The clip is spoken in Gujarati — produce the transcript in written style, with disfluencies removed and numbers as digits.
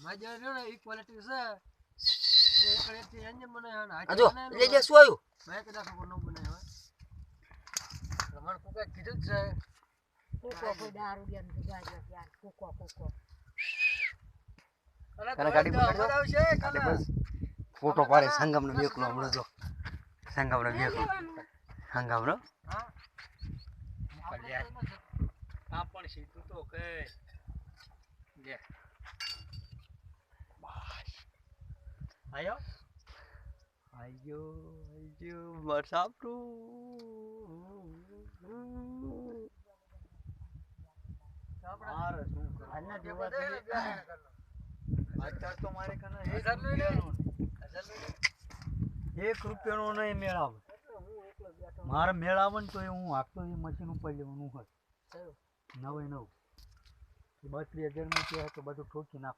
માજે રહ્યો ને ઇક્વાલિટી છે એ એકડેથી એન્જિન બનાવ્યો ને આ જો લે લે શું આવ્યું મેં કદાચ ખબર ન બનાવ્યો તમારે કોકે કીધું જ છે કુકો કોઈ દારૂ દેન ગાજો યાર કુકો તને ગાડી પકડજો આવશે એટલે બસ ફોટો પાડે સંગમનો બેકલો હમણાં જો સંગમનો બેકલો સંગમનો હા આ પણ સીધું તો કે લે આયો આયો વરસાદનું મારે શું કરું આના જેવા અત્યારે તો મારે કને 1 રૂપિયાનો નહીં મેળ આવે મારે મેળ આવે ને તો હું હાંકતો એ મશીન ઉપર લેવાનું હોય 9 32,000 માં તો બધું ઠોકી નાખ